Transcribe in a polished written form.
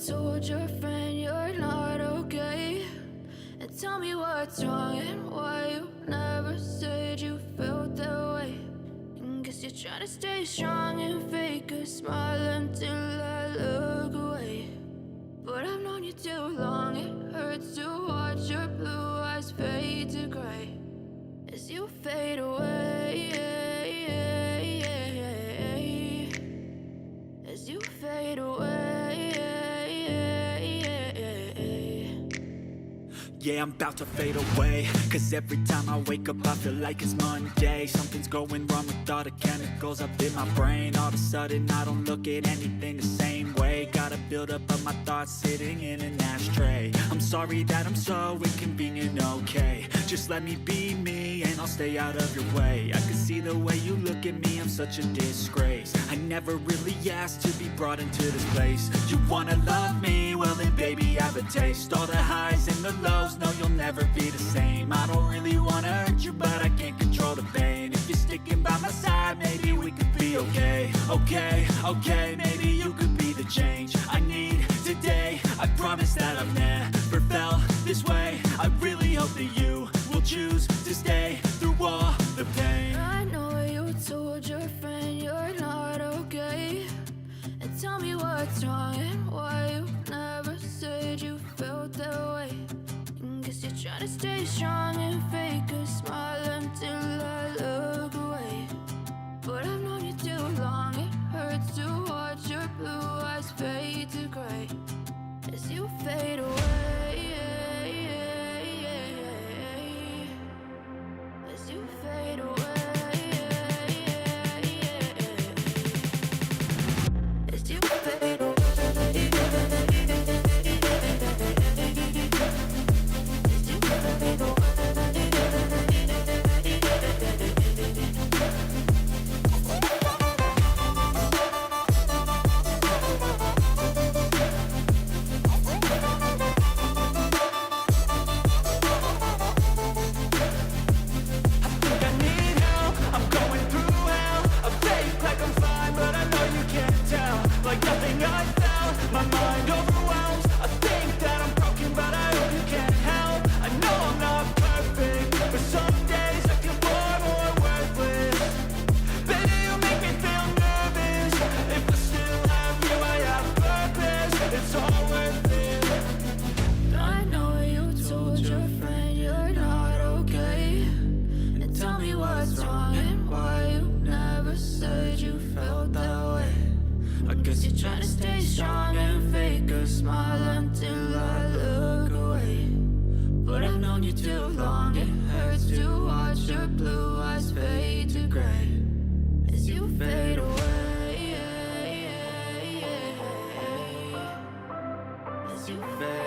told your friend you're not okay? And tell me what's wrong and why you never said you felt that way. And guess you're trying to stay strong and fake a smile until I look away. But I've known you too long, it hurts to watch your blue eyes fade to gray as you fade away, as you fade away. Yeah, I'm about to fade away, cause every time I wake up I feel like it's Monday. Something's going wrong with all the chemicals up in my brain. All of a sudden I don't look at anything the same way. Got a buildup of my thoughts sitting in an ashtray. I'm sorry that I'm so inconvenient, okay? Just let me be me and I'll stay out of your way. I can see the way you look at me, I'm such a disgrace. I never really asked to be brought into this place. You wanna love me? Well then baby I have a taste. All the highs and the lows, no you'll never be the same. I don't really wanna hurt you but I can't control the pain. If you're sticking by my side maybe we could be okay. Okay, maybe you could be the change I need today. I promise that I've never felt this way. I really hope that you will choose to stay through all the pain. I know you told your friend you're not okay. And tell me what's wrong and why you never said you felt that way. And guess you're trying to stay strong and fake a smile until I look away. But I've known you too long, it hurts to watch your blue eyes fade to gray as you fade away, as you fade away, as you fade away. You fade